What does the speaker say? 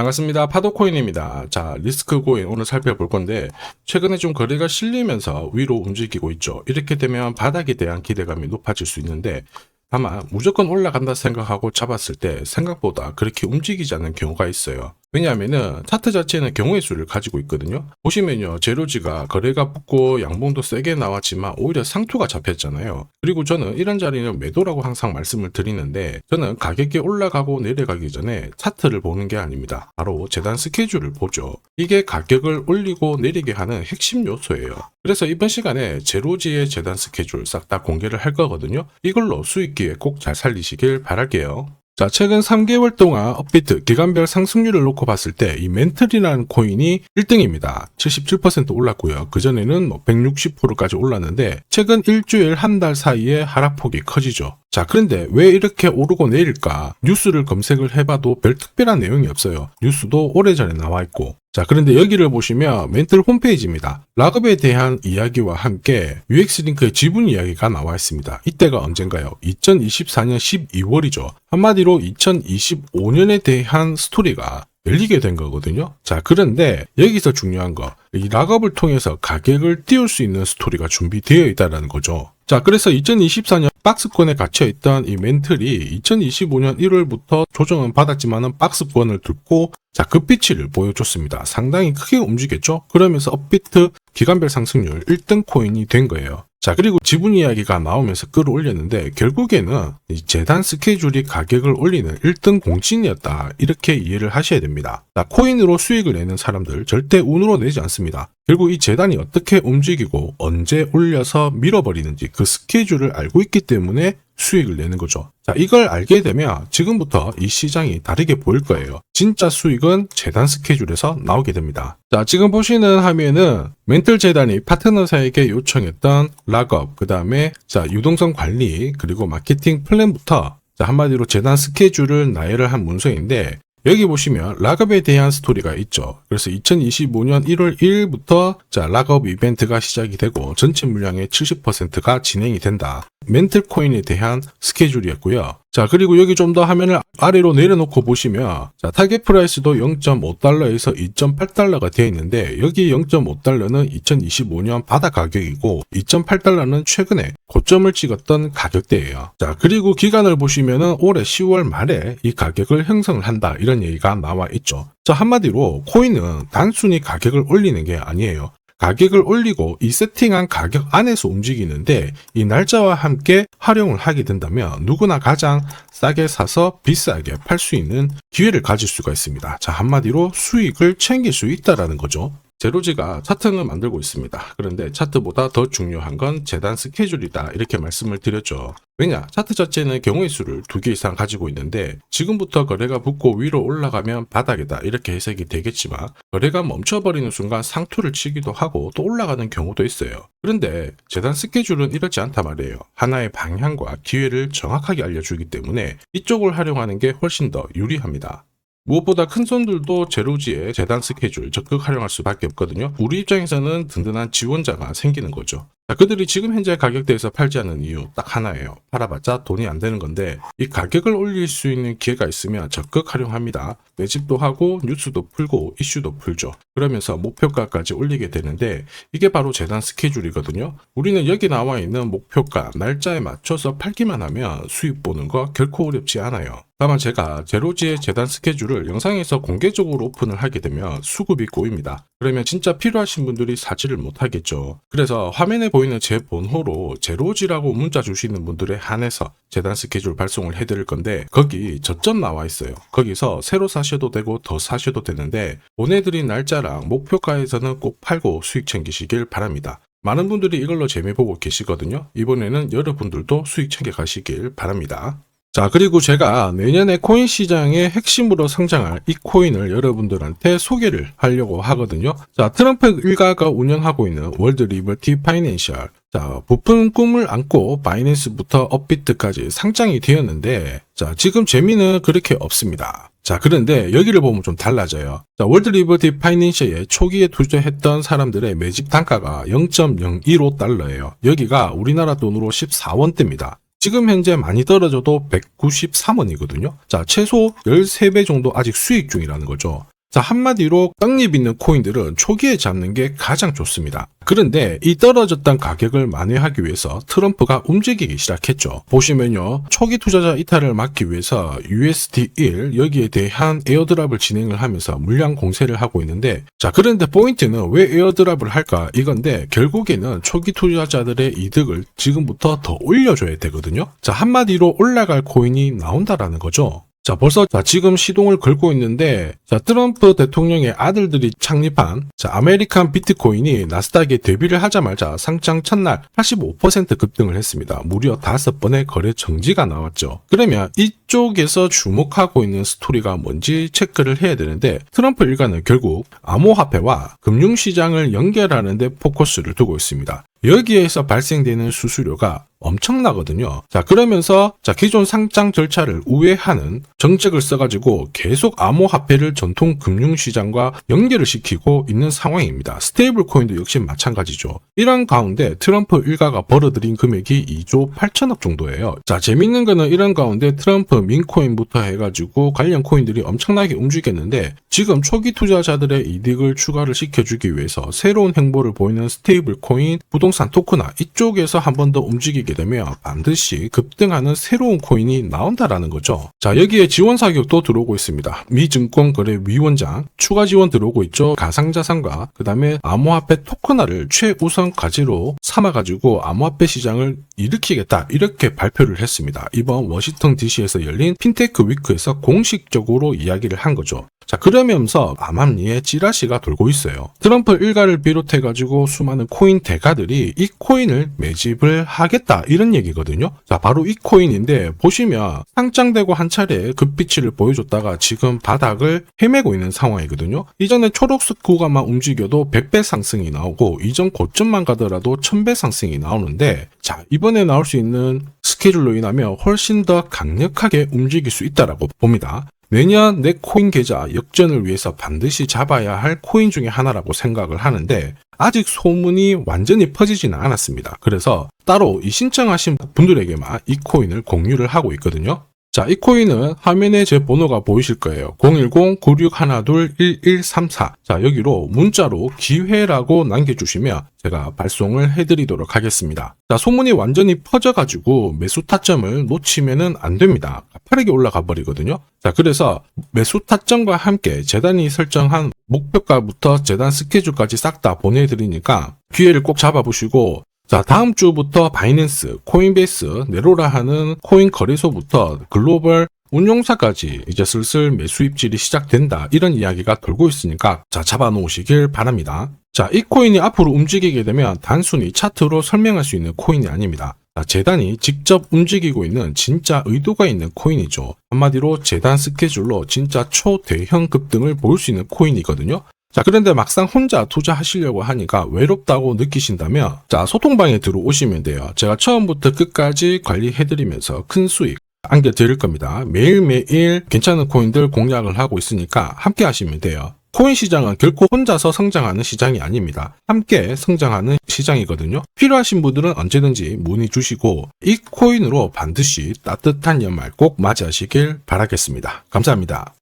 반갑습니다. 파도코인입니다. 자, 리스크코인 오늘 살펴볼 건데 최근에 좀 거래가 실리면서 위로 움직이고 있죠. 이렇게 되면 바닥에 대한 기대감이 높아질 수 있는데 다만 무조건 올라간다 생각하고 잡았을 때 생각보다 그렇게 움직이지 않는 경우가 있어요. 왜냐하면은 차트 자체는 경우의 수를 가지고 있거든요. 보시면요, 제로지가 거래가 붙고 양봉도 세게 나왔지만 오히려 상투가 잡혔잖아요. 그리고 저는 이런 자리는 매도라고 항상 말씀을 드리는데 저는 가격이 올라가고 내려가기 전에 차트를 보는 게 아닙니다. 바로 재단 스케줄을 보죠. 이게 가격을 올리고 내리게 하는 핵심 요소예요. 그래서 이번 시간에 제로지의 재단 스케줄 싹 다 공개를 할 거거든요. 이걸로 수익 기회 꼭 잘 살리시길 바랄게요. 자, 최근 3개월 동안 업비트 기간별 상승률을 놓고 봤을 때 이 멘틀이라는 코인이 1등입니다. 77% 올랐고요. 그전에는 160%까지 올랐는데 최근 일주일 한 달 사이에 하락폭이 커지죠. 자, 그런데 왜 이렇게 오르고 내릴까? 뉴스를 검색을 해봐도 별 특별한 내용이 없어요. 뉴스도 오래전에 나와 있고. 자, 그런데 여기를 보시면 멘틀 홈페이지입니다. 락업에 대한 이야기와 함께 UX링크의 지분 이야기가 나와 있습니다. 이때가 언젠가요? 2024년 12월이죠. 한마디로 2025년에 대한 스토리가 열리게 된 거거든요. 자, 그런데 여기서 중요한 거, 이 락업을 통해서 가격을 띄울 수 있는 스토리가 준비되어 있다는 거죠. 자, 그래서 2024년 박스권에 갇혀있던 이 멘틀이 2025년 1월부터 조정은 받았지만은 박스권을 뚫고 자, 급비치를 보여줬습니다. 상당히 크게 움직였죠? 그러면서 업비트 기간별 상승률 1등 코인이 된 거예요. 자, 그리고 지분 이야기가 나오면서 끌어올렸는데 결국에는 이 재단 스케줄이 가격을 올리는 1등 공신이었다. 이렇게 이해를 하셔야 됩니다. 자, 코인으로 수익을 내는 사람들 절대 운으로 내지 않습니다. 결국 이 재단이 어떻게 움직이고 언제 올려서 밀어버리는지 그 스케줄을 알고 있기 때문에 수익을 내는 거죠. 자, 이걸 알게 되면 지금부터 이 시장이 다르게 보일 거예요. 진짜 수익은 재단 스케줄에서 나오게 됩니다. 자, 지금 보시는 화면은 멘틀 재단이 파트너사에게 요청했던 락업, 그 다음에 자, 유동성 관리, 그리고 마케팅 플랜부터 자, 한마디로 재단 스케줄을 나열을 한 문서인데 여기 보시면 락업에 대한 스토리가 있죠. 그래서 2025년 1월 1일부터 자, 락업 이벤트가 시작이 되고 전체 물량의 70%가 진행이 된다. 멘틀 코인에 대한 스케줄이었고요. 자, 그리고 여기 좀 더 화면을 아래로 내려놓고 보시면 자, 타겟 프라이스도 0.5달러에서 2.8달러가 되어 있는데 여기 0.5달러는 2025년 바닥 가격이고 2.8달러는 최근에 고점을 찍었던 가격대예요. 자, 그리고 기간을 보시면은 올해 10월 말에 이 가격을 형성을 한다. 이런 얘기가 나와 있죠. 자, 한마디로 코인은 단순히 가격을 올리는 게 아니에요. 가격을 올리고 이 세팅한 가격 안에서 움직이는데 이 날짜와 함께 활용을 하게 된다면 누구나 가장 싸게 사서 비싸게 팔 수 있는 기회를 가질 수가 있습니다. 자, 한마디로 수익을 챙길 수 있다라는 거죠. 제로지가 차트는 만들고 있습니다. 그런데 차트보다 더 중요한 건 재단 스케줄이다. 이렇게 말씀을 드렸죠. 왜냐? 차트 자체는 경우의 수를 2개 이상 가지고 있는데 지금부터 거래가 붙고 위로 올라가면 바닥이다. 이렇게 해석이 되겠지만 거래가 멈춰버리는 순간 상투를 치기도 하고 또 올라가는 경우도 있어요. 그런데 재단 스케줄은 이렇지 않단 말이에요. 하나의 방향과 기회를 정확하게 알려주기 때문에 이쪽을 활용하는 게 훨씬 더 유리합니다. 무엇보다 큰 손들도 제로지의 재단 스케줄 적극 활용할 수밖에 없거든요. 우리 입장에서는 든든한 지원자가 생기는 거죠. 자, 그들이 지금 현재 가격대에서 팔지 않는 이유 딱 하나예요. 팔아봤자 돈이 안 되는 건데 이 가격을 올릴 수 있는 기회가 있으면 적극 활용합니다. 매집도 하고 뉴스도 풀고 이슈도 풀죠. 그러면서 목표가까지 올리게 되는데 이게 바로 재단 스케줄이거든요. 우리는 여기 나와 있는 목표가 날짜에 맞춰서 팔기만 하면 수익 보는 거 결코 어렵지 않아요. 다만 제가 제로지의 재단 스케줄을 영상에서 공개적으로 오픈을 하게 되면 수급이 꼬입니다. 그러면 진짜 필요하신 분들이 사지를 못하겠죠. 그래서 화면에 보이는 제 번호로 제로지라고 문자 주시는 분들에 한해서 재단 스케줄 발송을 해드릴 건데 거기 저점 나와 있어요. 거기서 새로 사셔도 되고 더 사셔도 되는데 보내드린 날짜랑 목표가에서는 꼭 팔고 수익 챙기시길 바랍니다. 많은 분들이 이걸로 재미 보고 계시거든요. 이번에는 여러분들도 수익 챙겨 가시길 바랍니다. 자, 그리고 제가 내년에 코인 시장의 핵심으로 성장할 이 코인을 여러분들한테 소개를 하려고 하거든요. 자, 트럼프 일가가 운영하고 있는 월드 리버티 파이낸셜. 자, 부푼 꿈을 안고 바이낸스부터 업비트까지 상장이 되었는데 자, 지금 재미는 그렇게 없습니다. 자, 그런데 여기를 보면 좀 달라져요. 자, 월드 리버티 파이낸셜에 초기에 투자했던 사람들의 매집 단가가 0.015달러예요. 여기가 우리나라 돈으로 14원대입니다. 지금 현재 많이 떨어져도 193원이거든요. 자, 최소 13배 정도 아직 수익 중이라는 거죠. 자, 한마디로 떡잎 있는 코인들은 초기에 잡는 게 가장 좋습니다. 그런데 이 떨어졌던 가격을 만회하기 위해서 트럼프가 움직이기 시작했죠. 보시면요, 초기 투자자 이탈을 막기 위해서 USD1 여기에 대한 에어드랍을 진행을 하면서 물량 공세를 하고 있는데, 자, 그런데 포인트는 왜 에어드랍을 할까 이건데, 결국에는 초기 투자자들의 이득을 지금부터 더 올려줘야 되거든요. 자, 한마디로 올라갈 코인이 나온다라는 거죠. 자, 벌써 지금 시동을 걸고 있는데, 자, 트럼프 대통령의 아들들이 창립한 아메리칸 비트코인이 나스닥에 데뷔를 하자마자 상장 첫날 85% 급등을 했습니다. 무려 5번의 거래 정지가 나왔죠. 그러면 이쪽에서 주목하고 있는 스토리가 뭔지 체크를 해야 되는데, 트럼프 일가는 결국 암호화폐와 금융시장을 연결하는 데 포커스를 두고 있습니다. 여기에서 발생되는 수수료가 엄청나거든요. 자, 그러면서 기존 상장 절차를 우회하는 정책을 써가지고 계속 암호화폐를 전통 금융시장과 연결을 시키고 있는 상황입니다. 스테이블 코인도 역시 마찬가지죠. 이런 가운데 트럼프 일가가 벌어들인 금액이 2조 8천억 정도예요. 자, 재밌는 거는 이런 가운데 트럼프 민코인부터 해가지고 관련 코인들이 엄청나게 움직였는데, 지금 초기 투자자들의 이득을 추가를 시켜주기 위해서 새로운 행보를 보이는 스테이블 코인, 부동산 토크나 이쪽에서 한 번 더 움직이게 되면 반드시 급등하는 새로운 코인이 나온다라는 거죠. 자, 여기에 지원 사격도 들어오고 있습니다. 미 증권거래위원장 추가 지원 들어오고 있죠. 가상자산과 그 다음에 암호화폐 토큰화를 최우선 과제로 삼아가지고 암호화폐 시장을 일으키겠다, 이렇게 발표를 했습니다. 이번 워싱턴 DC에서 열린 핀테크 위크에서 공식적으로 이야기를 한 거죠. 자, 그러면서 암암리에 찌라시가 돌고 있어요. 트럼프 일가를 비롯해가지고 수많은 코인 대가들이 이 코인을 매집을 하겠다, 이런 얘기거든요. 자, 바로 이 코인인데, 보시면 상장되고 한 차례 급비치를 보여줬다가 지금 바닥을 헤매고 있는 상황이거든요. 이전에 초록색 구간만 움직여도 100배 상승이 나오고, 이전 고점만 가더라도 1000배 상승이 나오는데, 자, 이번에 나올 수 있는 스케줄로 인하면 훨씬 더 강력하게 움직일 수 있다라고 봅니다. 내년 내 코인 계좌 역전을 위해서 반드시 잡아야 할 코인 중에 하나라고 생각을 하는데, 아직 소문이 완전히 퍼지지는 않았습니다. 그래서 따로 이 신청하신 분들에게만 이 코인을 공유를 하고 있거든요. 자, 이 코인은 화면에 제 번호가 보이실 거예요. 010-9612-1134. 자, 여기로 문자로 기회라고 남겨주시면 제가 발송을 해드리도록 하겠습니다. 자, 소문이 완전히 퍼져가지고 매수 타점을 놓치면은 안 됩니다. 빠르게 올라가 버리거든요. 자, 그래서 매수 타점과 함께 재단이 설정한 목표가부터 재단 스케줄까지 싹 다 보내드리니까 기회를 꼭 잡아보시고, 자, 다음 주부터 바이낸스, 코인베이스, 네로라 하는 코인 거래소부터 글로벌 운용사까지 이제 슬슬 매수 입질이 시작된다, 이런 이야기가 돌고 있으니까 자, 잡아놓으시길 바랍니다. 자, 이 코인이 앞으로 움직이게 되면 단순히 차트로 설명할 수 있는 코인이 아닙니다. 자, 재단이 직접 움직이고 있는 진짜 의도가 있는 코인이죠. 한마디로 재단 스케줄로 진짜 초대형 급등을 보일 수 있는 코인이거든요. 자, 그런데 막상 혼자 투자하시려고 하니까 외롭다고 느끼신다면, 자, 소통방에 들어오시면 돼요. 제가 처음부터 끝까지 관리해드리면서 큰 수익 안겨드릴 겁니다. 매일매일 괜찮은 코인들 공략을 하고 있으니까 함께 하시면 돼요. 코인 시장은 결코 혼자서 성장하는 시장이 아닙니다. 함께 성장하는 시장이거든요. 필요하신 분들은 언제든지 문의 주시고, 이 코인으로 반드시 따뜻한 연말 꼭 맞이하시길 바라겠습니다. 감사합니다.